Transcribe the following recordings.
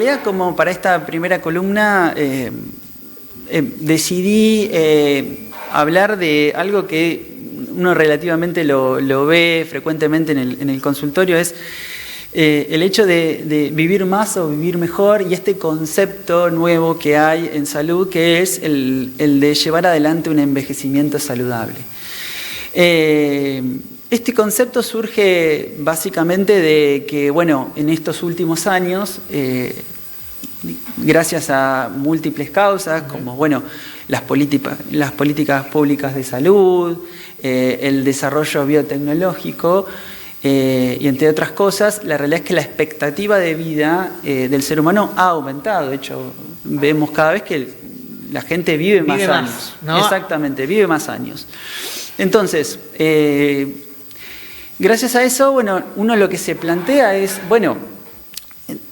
realidad, como para esta primera columna, decidí hablar de algo que uno relativamente lo ve frecuentemente en el consultorio, es el hecho de vivir más o vivir mejor, y este concepto nuevo que hay en salud, que es el de llevar adelante un envejecimiento saludable. Este concepto surge básicamente de que, bueno, en estos últimos años, gracias a múltiples causas, como, bueno, las políticas públicas de salud, el desarrollo biotecnológico, y entre otras cosas, la realidad es que la expectativa de vida del ser humano ha aumentado. De hecho, vemos cada vez que la gente vive más años, ¿no? Exactamente, vive más años. Entonces, gracias a eso, bueno, uno lo que se plantea es, bueno,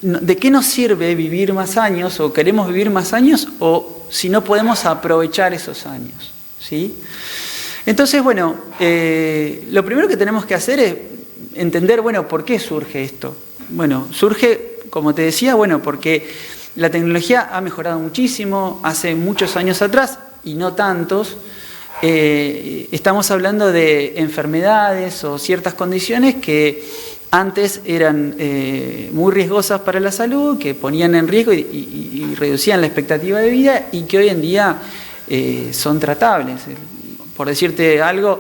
¿de qué nos sirve vivir más años, o queremos vivir más años, o si no podemos aprovechar esos años? ¿Sí? Entonces, bueno, lo primero que tenemos que hacer es entender, bueno, ¿por qué surge esto? Bueno, surge, como te decía, bueno, porque la tecnología ha mejorado muchísimo. Hace muchos años atrás, y no tantos, estamos hablando de enfermedades o ciertas condiciones que antes eran muy riesgosas para la salud, que ponían en riesgo y reducían la expectativa de vida, y que hoy en día son tratables. Por decirte algo,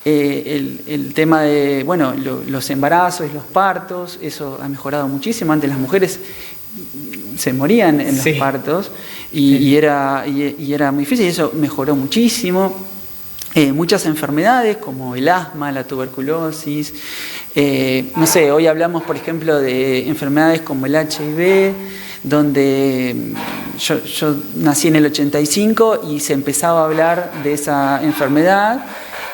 el tema de, bueno, los embarazos y los partos, eso ha mejorado muchísimo. Antes las mujeres se morían en los partos y era muy difícil, y eso mejoró muchísimo. Muchas enfermedades como el asma, la tuberculosis, no sé, hoy hablamos, por ejemplo, de enfermedades como el HIV, donde yo nací en el 85 y se empezaba a hablar de esa enfermedad.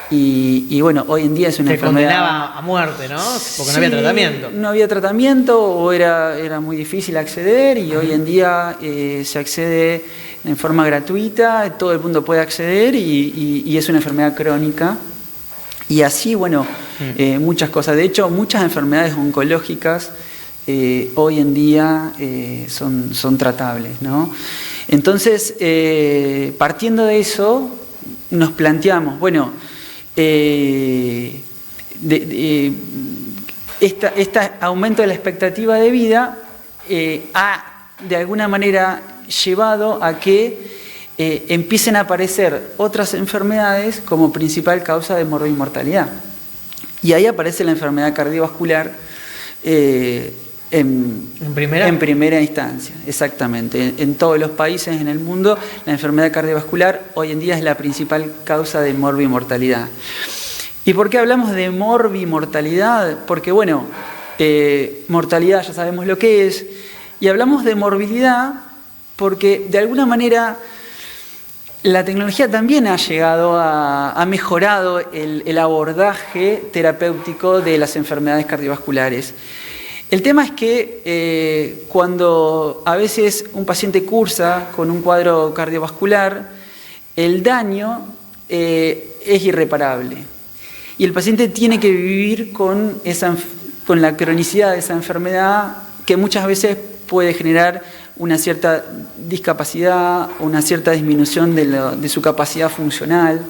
Y bueno, hoy en día es una enfermedad... Te condenaba a muerte, ¿no? Porque no había tratamiento. No había tratamiento, o era muy difícil acceder, y hoy en día se accede en forma gratuita, todo el mundo puede acceder, y es una enfermedad crónica. Y así, bueno, muchas cosas. De hecho, muchas enfermedades oncológicas hoy en día son tratables, ¿no? Entonces, partiendo de eso, nos planteamos, bueno, este aumento de la expectativa de vida ha de alguna manera llevado a que empiecen a aparecer otras enfermedades como principal causa de morbimortalidad. Y ahí aparece la enfermedad cardiovascular en primera instancia, exactamente. En todos los países en el mundo, la enfermedad cardiovascular hoy en día es la principal causa de morbimortalidad. ¿Y por qué hablamos de morbimortalidad? Porque, bueno, mortalidad ya sabemos lo que es, y hablamos de morbilidad porque, de alguna manera, la tecnología también ha mejorado el abordaje terapéutico de las enfermedades cardiovasculares. El tema es que cuando a veces un paciente cursa con un cuadro cardiovascular, el daño es irreparable. Y el paciente tiene que vivir con la cronicidad de esa enfermedad, que muchas veces puede generar una cierta discapacidad, una cierta disminución de su capacidad funcional.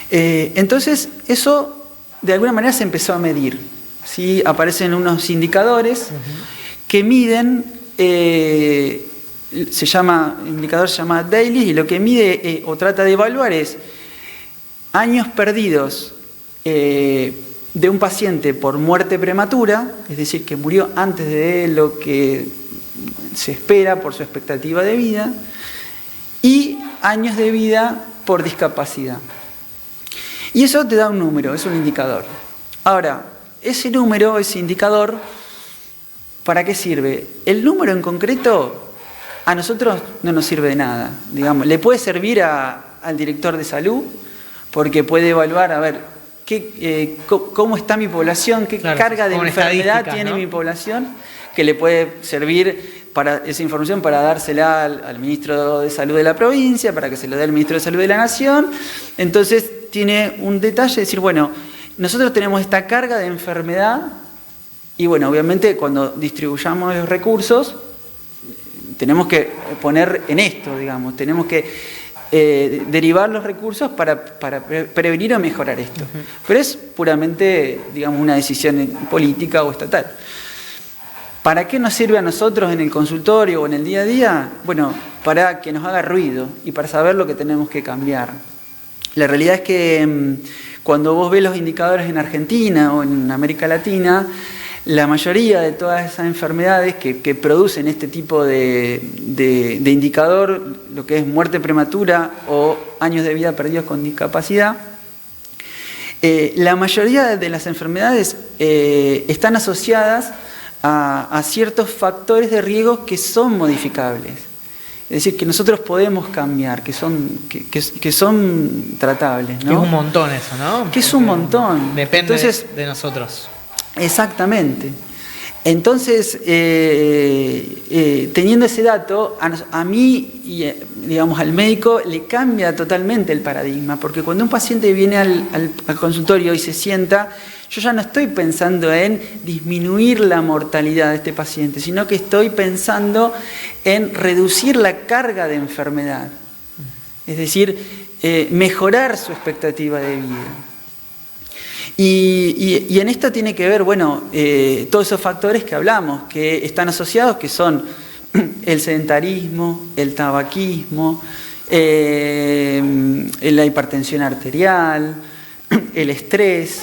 Entonces, eso de alguna manera se empezó a medir. ¿Sí? Aparecen unos indicadores que miden, el indicador se llama Daily, y lo que mide o trata de evaluar es años perdidos de un paciente por muerte prematura, es decir, que murió antes de lo que se espera por su expectativa de vida, y años de vida por discapacidad. Y eso te da un número, es un indicador. Ahora, ese número, ese indicador, ¿para qué sirve? El número en concreto a nosotros no nos sirve de nada, digamos. Le puede servir al director de salud, porque puede evaluar, a ver, cómo está mi población, qué carga de enfermedad tiene, ¿no?, mi población, que le puede servir para esa información para dársela al ministro de Salud de la provincia, para que se lo dé al ministro de Salud de la Nación. Entonces tiene un detalle de decir, bueno, nosotros tenemos esta carga de enfermedad Y bueno, obviamente cuando distribuyamos los recursos, tenemos que poner en esto, digamos, tenemos que derivar los recursos para prevenir o mejorar esto. Pero es puramente, digamos, una decisión política o estatal. ¿Para qué nos sirve a nosotros en el consultorio o en el día a día? Bueno, para que nos haga ruido y para saber lo que tenemos que cambiar. La realidad es que cuando vos ves los indicadores en Argentina o en América Latina, la mayoría de todas esas enfermedades que producen este tipo de indicador, lo que es muerte prematura o años de vida perdidos con discapacidad, la mayoría de las enfermedades están asociadas a ciertos factores de riesgo que son modificables. Es decir, que nosotros podemos cambiar, que son tratables, ¿no? Que es un montón eso, ¿no? Que es un montón. Depende de nosotros. Exactamente. Entonces, teniendo ese dato, a mí y digamos al médico le cambia totalmente el paradigma, porque cuando un paciente viene al consultorio y se sienta, yo ya no estoy pensando en disminuir la mortalidad de este paciente, sino que estoy pensando en reducir la carga de enfermedad, es decir, mejorar su expectativa de vida. Y en esto tiene que ver, bueno, todos esos factores que hablamos, que están asociados, que son el sedentarismo, el tabaquismo, la hipertensión arterial, el estrés,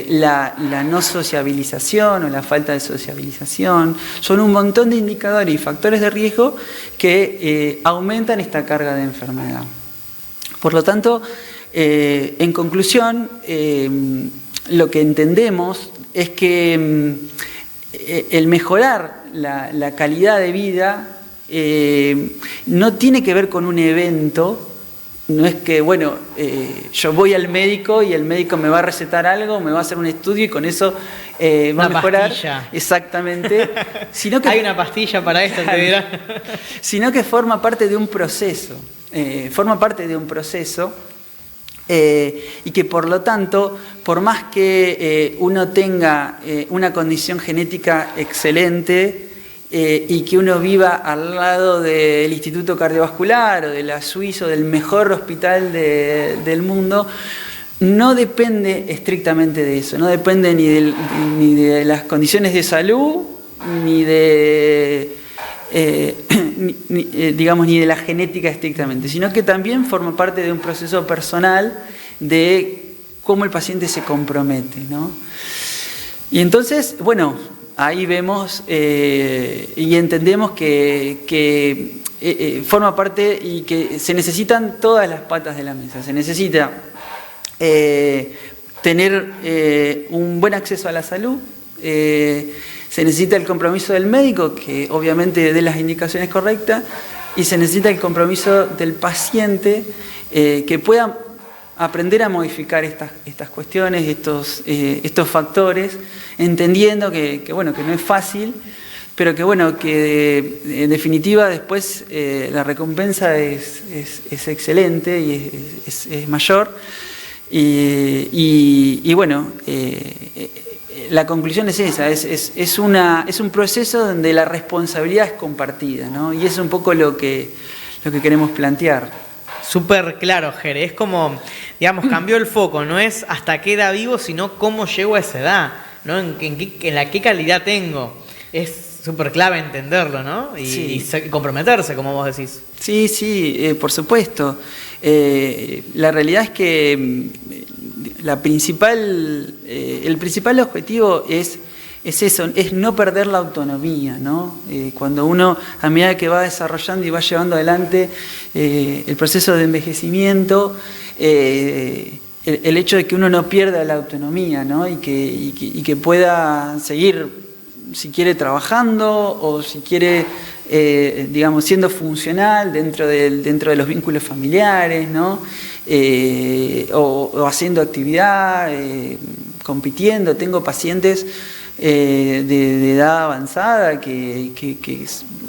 la no sociabilización o la falta de sociabilización. Son un montón de indicadores y factores de riesgo que aumentan esta carga de enfermedad. Por lo tanto, en conclusión, lo que entendemos es que el mejorar la calidad de vida no tiene que ver con un evento. No es que, bueno, yo voy al médico y el médico me va a recetar algo, me va a hacer un estudio y con eso va a mejorar. Pastilla. Exactamente. Sino que, hay una pastilla para esto, te dirá. Sino que forma parte de un proceso. Y que por lo tanto, por más que uno tenga una condición genética excelente, y que uno viva al lado del Instituto Cardiovascular o de la Suiza o del mejor hospital del mundo, no depende estrictamente de eso, no depende ni de las condiciones de salud, ni de ni de la genética estrictamente, sino que también forma parte de un proceso personal de cómo el paciente se compromete, ¿no? Y entonces, bueno, ahí vemos y entendemos que forma parte y que se necesitan todas las patas de la mesa. Se necesita tener un buen acceso a la salud, se necesita el compromiso del médico, que obviamente dé las indicaciones correctas, y se necesita el compromiso del paciente, que pueda aprender a modificar estas cuestiones, estos factores, entendiendo que bueno, que no es fácil, pero que bueno, que en definitiva después la recompensa es excelente y es mayor. Y bueno, la conclusión es esa, es un proceso donde la responsabilidad es compartida, ¿no? Y es un poco lo que queremos plantear. Súper claro, Jere. Es como, digamos, cambió el foco. No es hasta qué edad vivo, sino cómo llego a esa edad, ¿no? En qué calidad tengo. Es súper clave entenderlo, ¿no? Y comprometerse, como vos decís. Sí, por supuesto. La realidad es que el principal objetivo es eso, es no perder la autonomía, ¿no? Cuando uno, a medida que va desarrollando y va llevando adelante el proceso de envejecimiento, el hecho de que uno no pierda la autonomía, ¿no? Y que pueda seguir, si quiere, trabajando o si quiere, digamos, siendo funcional dentro de los vínculos familiares, ¿no? O haciendo actividad, compitiendo. Tengo pacientes de edad avanzada que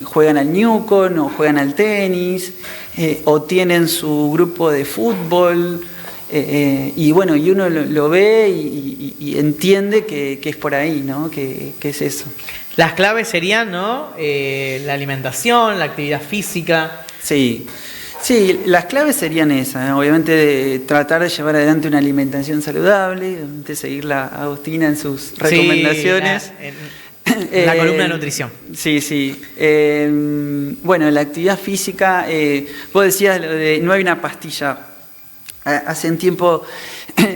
juegan al Newcon o juegan al tenis, o tienen su grupo de fútbol, Y bueno, y uno lo ve y entiende que es por ahí, ¿no? Que es eso. Las claves serían, ¿no? La alimentación, la actividad física. Sí, sí, las claves serían esas, ¿no? Obviamente tratar de llevar adelante una alimentación saludable, de seguir a Agustina en sus recomendaciones. Sí, en la columna de nutrición. Sí, sí. Bueno, la actividad física, vos decías lo de no hay una pastilla. Hace un tiempo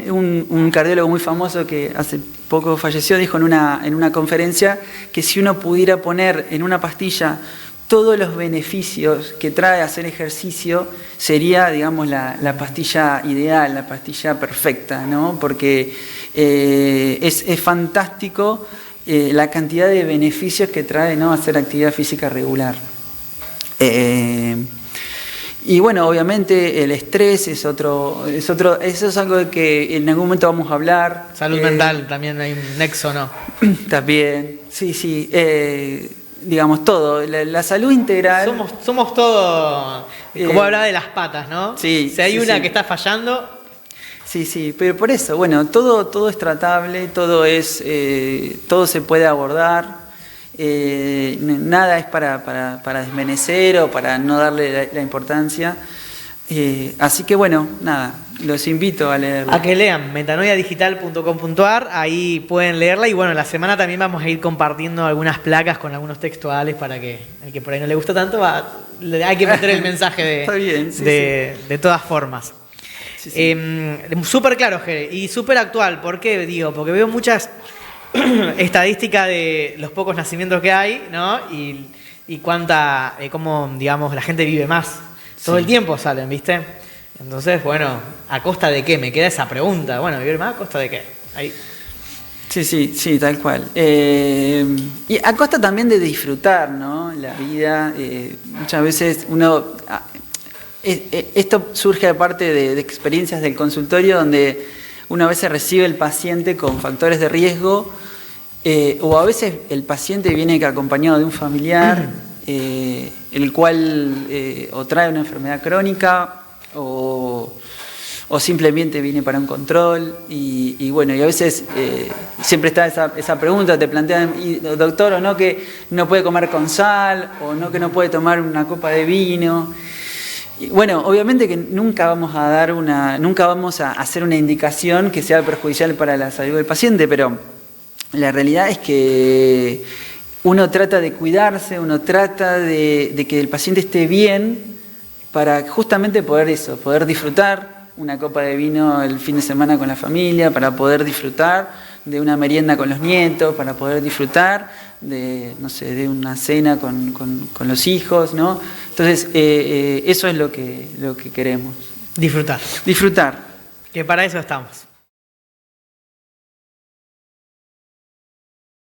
un cardiólogo muy famoso que hace poco falleció dijo en una conferencia que si uno pudiera poner en una pastilla todos los beneficios que trae hacer ejercicio, sería, digamos, la pastilla ideal, la pastilla perfecta, ¿no? Porque es fantástico la cantidad de beneficios que trae, ¿no?, hacer actividad física regular. Y bueno, obviamente el estrés eso es algo de que en algún momento vamos a hablar. Salud mental, también hay un nexo, ¿no? También, sí. Digamos todo, la salud integral. Somos todo, como hablaba de las patas, ¿no? Sí. Si hay una que está fallando. Sí, pero por eso, bueno, todo es tratable, todo se puede abordar. Nada es para desmerecer o para no darle la importancia. Así que bueno, nada, los invito a leerla. A que lean metanoiadigital.com.ar, ahí pueden leerla. Y bueno, la semana también vamos a ir compartiendo algunas placas con algunos textuales para que el que por ahí no le gusta tanto, hay que meter el mensaje Está bien, de todas formas. Sí. Súper claro, Jere, y súper actual. ¿Por qué digo? Porque veo muchas estadísticas de los pocos nacimientos que hay, ¿no? Y cuánta, cómo, digamos, la gente vive más. Todo el tiempo salen, ¿viste? Entonces, bueno, ¿a costa de qué? Me queda esa pregunta. Bueno, ¿vivir más a costa de qué? Ahí. Sí, tal cual. Y a costa también de disfrutar, ¿no? La vida. Muchas veces uno... esto surge aparte de experiencias del consultorio donde uno a veces recibe el paciente con factores de riesgo o a veces el paciente viene acompañado de un familiar el cual o trae una enfermedad crónica o simplemente viene para un control y bueno, y a veces siempre está esa pregunta, te plantean, doctor, o no que no puede comer con sal, o no que no puede tomar una copa de vino. Y bueno, obviamente que nunca vamos a hacer una indicación que sea perjudicial para la salud del paciente, pero la realidad es que uno trata de cuidarse, uno trata de que el paciente esté bien para justamente poder disfrutar una copa de vino el fin de semana con la familia, para poder disfrutar de una merienda con los nietos, para poder disfrutar de una cena con los hijos, ¿no? Entonces, eso es lo que queremos. Disfrutar. Disfrutar. Que para eso estamos.